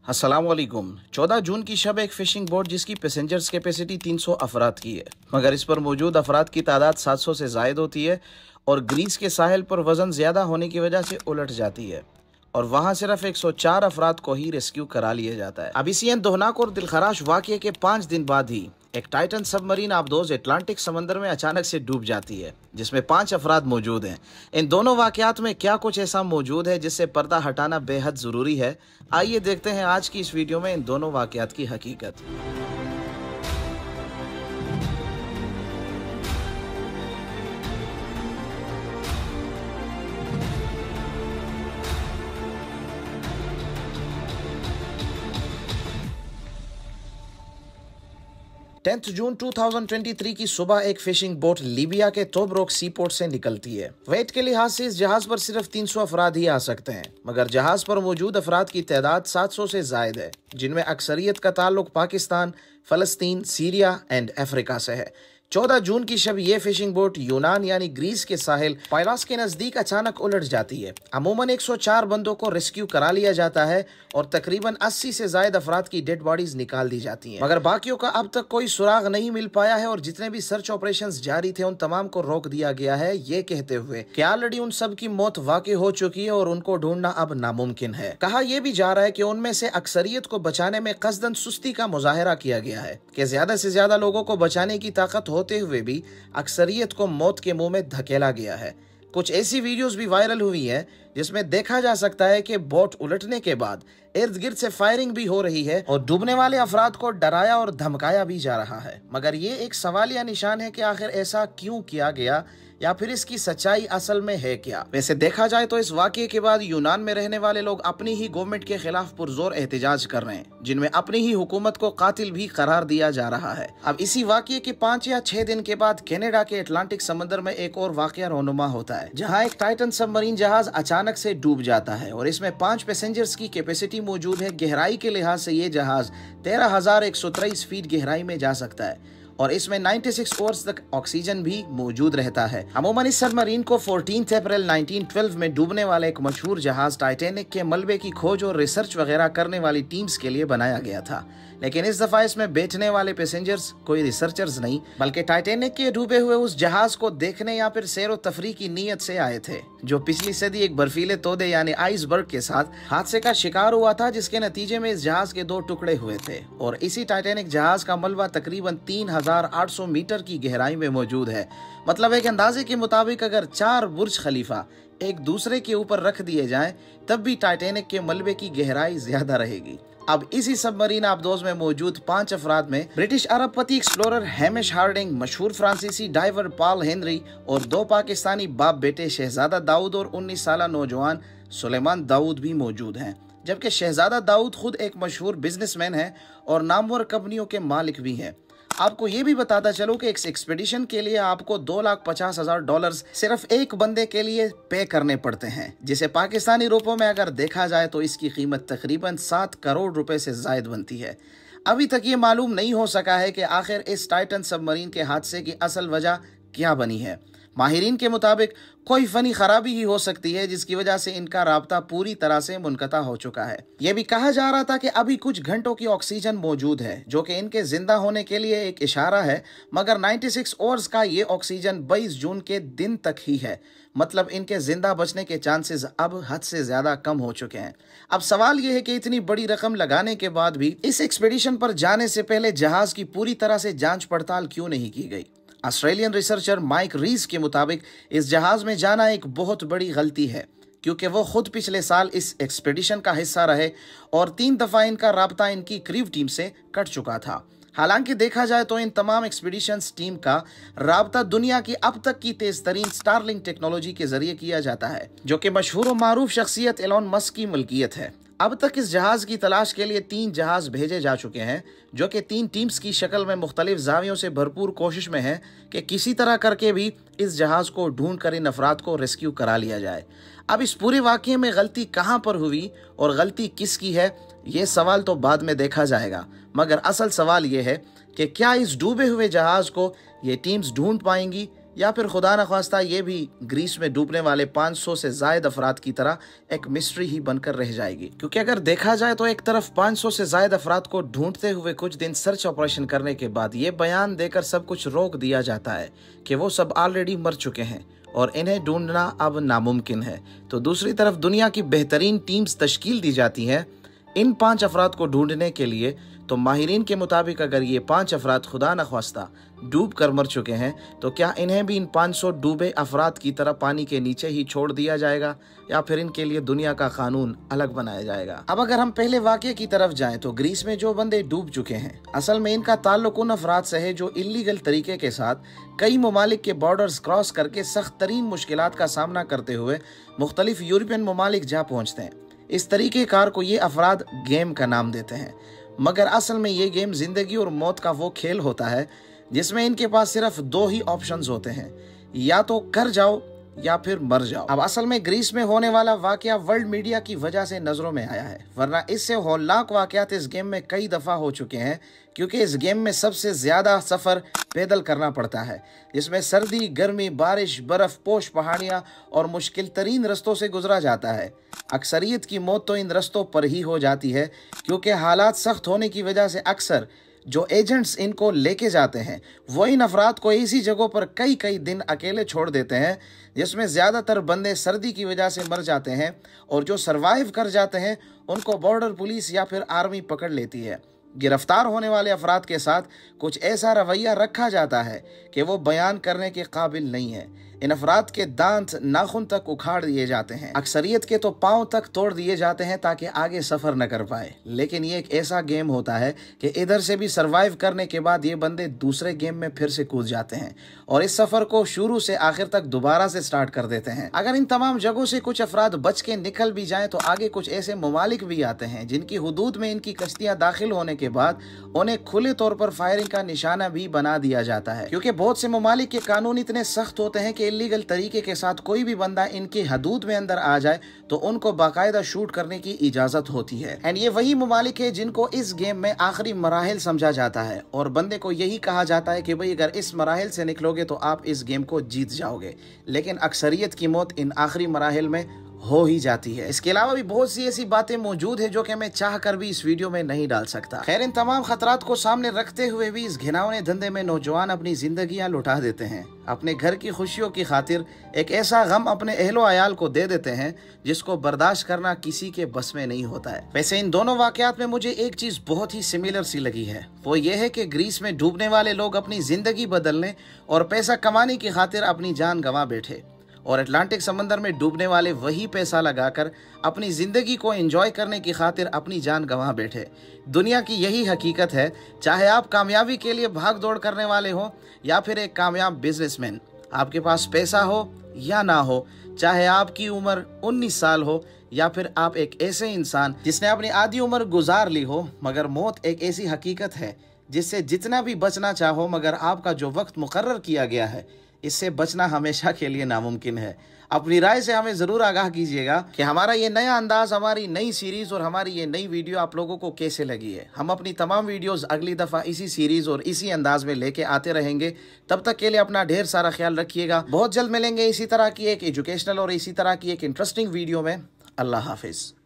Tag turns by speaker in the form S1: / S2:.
S1: अस्सलामुअलैकुम। 14 जून की शब एक फिशिंग बोट जिसकी पैसेंजर्स कैपेसिटी 300 अफराद की है, मगर इस पर मौजूद अफराद की तादाद 700 से ज़ायद होती है और ग्रीस के साहिल पर वज़न ज़्यादा होने की वजह से उलट जाती है और वहाँ सिर्फ 104 अफराद को ही रेस्क्यू करा लिया जाता है। अब इसी दौनाक और दिलखराश वाक़ये के 5 दिन बाद ही एक टाइटन सबमरीन आबदोज अटलांटिक समंदर में अचानक से डूब जाती है, जिसमें 5 अफराद मौजूद हैं। इन दोनों वाक़यात में क्या कुछ ऐसा मौजूद है जिससे पर्दा हटाना बेहद ज़रूरी है। आइए देखते हैं आज की इस वीडियो में इन दोनों वाक़यात की हकीकत। 10 जून 2023 की सुबह एक फिशिंग बोट लीबिया के तोब्रुक सी पोर्ट से निकलती है। वेट के लिहाज से इस जहाज पर सिर्फ 300 अफराद ही आ सकते हैं, मगर जहाज पर मौजूद अफराद की तादाद 700 से जायद है, जिनमें अक्सरियत का ताल्लुक पाकिस्तान, फलस्तीन, सीरिया एंड अफ्रीका से है। 14 जून की शब ये फिशिंग बोट यूनान यानी ग्रीस के साहिल पायलस के नजदीक अचानक उलट जाती है। अमूमन 104 बंदों को रेस्क्यू करा लिया जाता है और तकरीबन 80 से जायद अफराद की डेड बॉडीज निकाल दी जाती हैं, मगर बाकियों का अब तक कोई सुराग नहीं मिल पाया है और जितने भी सर्च ऑपरेशंस जारी थे उन तमाम को रोक दिया गया है, ये कहते हुए कि ऑलरेडी उन सब की मौत वाक़ई हो चुकी है और उनको ढूंढना अब नामुमकिन है। कहा यह भी जा रहा है कि उनमें से अक्सरियत को बचाने में कसदन सुस्ती का मुजाहरा किया गया है कि ज्यादा से ज्यादा लोगों को बचाने की ताकत होते हुए भी अक्सरियत को मौत के मुंह में धकेला गया है। कुछ ऐसी वीडियोस भी वायरल हुई हैं जिसमें देखा जा सकता है कि बोट उलटने के बाद इर्द गिर्द से फायरिंग भी हो रही है और डूबने वाले अफराद को डराया और धमकाया भी जा रहा है। मगर ये एक सवालिया निशान है कि आखिर ऐसा क्यों किया गया या फिर इसकी सच्चाई असल में है क्या। वैसे देखा जाए तो इस वाकये के बाद यूनान में रहने वाले लोग अपनी ही गवर्नमेंट के खिलाफ पुरजोर एहतजाज कर रहे हैं, जिनमें अपनी ही हुकूमत को कातिल भी करार दिया जा रहा है। अब इसी वाकये के 5 या 6 दिन के बाद कनाडा के अटलांटिक समंदर में एक और वाकया रोनुमा होता है, जहाँ एक टाइटन सबमरीन जहाज अचानक से डूब जाता है और इसमें 5 पैसेंजर्स की कैपेसिटी मौजूद है। गहराई के लिहाज से ये जहाज 13,123 फीट गहराई में जा सकता है और इसमें 96 आवर्स तक ऑक्सीजन भी मौजूद रहता है। अमूमन इस सबमरीन को 14 अप्रैल 1912 में डूबने वाले एक मशहूर जहाज टाइटैनिक के मलबे की खोज और रिसर्च वगैरह करने वाली टीम्स के लिए बनाया गया था, लेकिन इस दफा इसमें बैठने वाले पैसेंजर्स कोई रिसर्चर्स नहीं बल्कि टाइटैनिक के डूबे हुए उस जहाज को देखने या फिर सैर व तफरीह की नीयत से आए थे, जो पिछली सदी एक बर्फीले तोदे यानी आइसबर्ग के साथ हादसे का शिकार हुआ था, जिसके नतीजे में इस जहाज के 2 टुकड़े हुए थे। और इसी टाइटैनिक जहाज का मलबा तकरीबन 3,800 मीटर की गहराई में मौजूद है। मतलब एक अंदाजे के मुताबिक अगर 4 बुर्ज खलीफा एक दूसरे के ऊपर रख दिए जाएं, तब भी टाइटैनिक के मलबे की गहराई ज्यादा रहेगी। अब इसी सबमरीन आबदोज में मौजूद 5 अफराद में ब्रिटिश अरबपति एक्सप्लोरर हैमिश हार्डिंग, मशहूर फ्रांसीसी डाइवर पॉल हेनरी और 2 पाकिस्तानी बाप बेटे शहजादा दाऊद और 19 साल नौजवान सुलेमान दाऊद भी मौजूद हैं। जबकि शहजादा दाऊद खुद एक मशहूर बिजनेसमैन है और नामवर कंपनियों के मालिक भी हैं। आपको ये भी बताता चलो कि इस एक्सपेडिशन के लिए आपको $2,50,000 सिर्फ एक बंदे के लिए पे करने पड़ते हैं, जिसे पाकिस्तानी रुपयों में अगर देखा जाए तो इसकी कीमत तकरीबन 7 करोड़ रुपए से जायद बनती है। अभी तक ये मालूम नहीं हो सका है कि आखिर इस टाइटन सबमरीन के हादसे की असल वजह क्या बनी है। माहिरीन के मुताबिक कोई फनी खराबी ही हो सकती है, जिसकी वजह से इनका राब्ता पूरी तरह से मुनक़ता हो चुका है। यह भी कहा जा रहा था कि अभी कुछ घंटों की ऑक्सीजन मौजूद है, जो कि इनके जिंदा होने के लिए एक इशारा है, मगर 96 आवर्स का ये ऑक्सीजन 22 जून के दिन तक ही है। मतलब इनके जिंदा बचने के चांसेस अब हद से ज्यादा कम हो चुके हैं। अब सवाल यह है कि इतनी बड़ी रकम लगाने के बाद भी इस एक्सपेडिशन पर जाने से पहले जहाज की पूरी तरह से जांच पड़ताल क्यों नहीं की गई। ऑस्ट्रेलियन रिसर्चर माइक रीस के मुताबिक इस जहाज में जाना एक बहुत बड़ी गलती है, क्योंकि वो खुद पिछले साल इस एक्सपेडिशन का हिस्सा रहे और 3 दफा इनका राब्ता इनकी क्रीव टीम से कट चुका था। हालांकि देखा जाए तो इन तमाम एक्सपेडिशंस टीम का राब्ता दुनिया की अब तक की तेज तरीन स्टारलिंक टेक्नोलॉजी के जरिए किया जाता है, जो कि मशहूर और मारूफ शख्सियत एलोन मस्क की मलकियत है। अब तक इस जहाज की तलाश के लिए 3 जहाज भेजे जा चुके हैं, जो कि 3 टीम्स की शक्ल में मुख्तलिफ जावियों से भरपूर कोशिश में है कि किसी तरह करके भी इस जहाज को ढूंढ कर इन अफराद को रेस्क्यू करा लिया जाए। अब इस पूरे वाकये में गलती कहाँ पर हुई और गलती किसकी है, ये सवाल तो बाद में देखा जाएगा, मगर असल सवाल ये है कि क्या इस डूबे हुए जहाज को ये टीम्स ढूंढ पाएंगी या फिर खुदा न ख्वास्ता ये भी ग्रीस में डूबने वाले 500 से जायद अफराद की तरह एक मिस्ट्री ही बनकर रह जाएगी। क्योंकि अगर देखा जाए तो एक तरफ 500 से जायद अफराद को ढूंढते हुए कुछ दिन सर्च ऑपरेशन करने के बाद ये बयान देकर सब कुछ रोक दिया जाता है कि वो सब ऑलरेडी मर चुके हैं और इन्हें ढूंढना अब नामुमकिन है, तो दूसरी तरफ दुनिया की बेहतरीन टीम्स तश्कील दी जाती हैं इन 5 अफराद को ढूंढने के लिए। तो माहिरीन के मुताबिक अगर ये 5 अफराद खुदा न ख्वास्ता डूब कर मर चुके हैं तो क्या इन्हें भी इन 500 डूबे अफराद की तरह पानी के नीचे ही छोड़ दिया जाएगा या फिर इनके लिए दुनिया का कानून अलग बनाया जाएगा। अब अगर हम पहले वाकये की तरफ जाएं तो ग्रीस में जो बंदे डूब चुके हैं असल में इनका ताल्लुक उन अफराद से है जो इलीगल तरीके के साथ कई ममालिक के बॉर्डर्स क्रॉस करके सख्त तरीन मुश्किलात का सामना करते हुए मुख्तलिफ यूरोपियन ममालिक जा पहुँचते हैं। इस तरीक़ेकार को ये अफराद गेम का नाम देते हैं, मगर असल में ये गेम जिंदगी और मौत का वो खेल होता है जिसमें इनके पास सिर्फ 2 ही ऑप्शंस होते हैं, या तो कर जाओ या फिर मर जाओ। अब असल में ग्रीस में होने वाला वाकया वर्ल्ड मीडिया की वजह से नजरों में आया है, वरना इससे हौलनाक वाकयात इस गेम में कई दफा हो चुके हैं। क्योंकि इस गेम में सबसे ज्यादा सफर पैदल करना पड़ता है, जिसमें सर्दी, गर्मी, बारिश, बर्फ पोश पहाड़ियां और मुश्किल तरीन रस्तों से गुजरा जाता है। अक्सरियत की मौत तो इन रस्तों पर ही हो जाती है, क्योंकि हालात सख्त होने की वजह से अक्सर जो एजेंट्स इनको लेके जाते हैं वो इन अफराद को ऐसी जगहों पर कई कई दिन अकेले छोड़ देते हैं जिसमें ज़्यादातर बंदे सर्दी की वजह से मर जाते हैं, और जो सरवाइव कर जाते हैं उनको बॉर्डर पुलिस या फिर आर्मी पकड़ लेती है। गिरफ्तार होने वाले अफराद के साथ कुछ ऐसा रवैया रखा जाता है कि वो बयान करने के काबिल नहीं है। इन अफराद के दांत नाखून तक उखाड़ दिए जाते हैं, अक्सरियत के तो पाँव तक तोड़ दिए जाते हैं ताकि आगे सफ़र न कर पाए। लेकिन ये एक ऐसा गेम होता है कि इधर से भी सरवाइव करने के बाद ये बंदे दूसरे गेम में फिर से कूद जाते हैं और इस सफ़र को शुरू से आखिर तक दोबारा से स्टार्ट कर देते हैं। अगर इन तमाम जगहों से कुछ अफराद बच के निकल भी जाएं तो आगे कुछ ऐसे ममालिक भी आते हैं जिनकी हुदूद में इनकी कश्तियाँ दाखिल होने के बाद उन्हें खुले तौर पर फायरिंग का निशाना भी बना दिया जाता है, क्योंकि बहुत से ममालिक के कानून इतने सख्त होते हैं कि इलीगल तरीके के साथ कोई भी बंदा इनकी हदूद में अंदर आ जाए तो उनको बाकायदा शूट करने की इजाजत होती है। एंड ये वही ममालिक है जिनको इस गेम में आखिरी मराहिल समझा जाता है और बंदे को यही कहा जाता है कि भाई अगर इस मराहिल से निकलोगे तो आप इस गेम को जीत जाओगे। लेकिन अक्सरियत की मौत इन आखिरी मराहिल में हो ही जाती है। इसके अलावा भी बहुत सी ऐसी बातें मौजूद है जो कि मैं चाह कर भी इस वीडियो में नहीं डाल सकता। खैर, इन तमाम खतरात को सामने रखते हुए भी इस घिनौने धंधे में नौजवान अपनी जिंदगियां लुटा देते हैं, अपने घर की खुशियों की खातिर एक ऐसा गम अपने अहलो अयाल को दे देते हैं जिसको बर्दाश्त करना किसी के बस में नहीं होता है। वैसे इन दोनों वाकयात में मुझे एक चीज बहुत ही सिमिलर सी लगी है, वो ये है कि ग्रीस में डूबने वाले लोग अपनी जिंदगी बदलने और पैसा कमाने की खातिर अपनी जान गंवा बैठे, और अटलांटिक समंदर में डूबने वाले वही पैसा लगाकर अपनी ज़िंदगी को एंजॉय करने की खातिर अपनी जान गंवा बैठे। दुनिया की यही हकीकत है, चाहे आप कामयाबी के लिए भाग दौड़ करने वाले हो या फिर एक कामयाब बिजनेसमैन, आपके पास पैसा हो या ना हो, चाहे आपकी उम्र 19 साल हो या फिर आप एक ऐसे इंसान जिसने अपनी आधी उम्र गुजार ली हो, मगर मौत एक ऐसी हकीकत है जिससे जितना भी बचना चाहो मगर आपका जो वक्त मुकर्रर किया गया है इससे बचना हमेशा के लिए नामुमकिन है। अपनी राय से हमें ज़रूर आगाह कीजिएगा कि हमारा ये नया अंदाज, हमारी नई सीरीज़ और हमारी ये नई वीडियो आप लोगों को कैसे लगी है। हम अपनी तमाम वीडियोस अगली दफ़ा इसी सीरीज़ और इसी अंदाज में लेके आते रहेंगे। तब तक के लिए अपना ढेर सारा ख्याल रखिएगा। बहुत जल्द मिलेंगे इसी तरह की एक एजुकेशनल और इसी तरह की एक इंटरेस्टिंग वीडियो में। अल्लाह हाफिज़।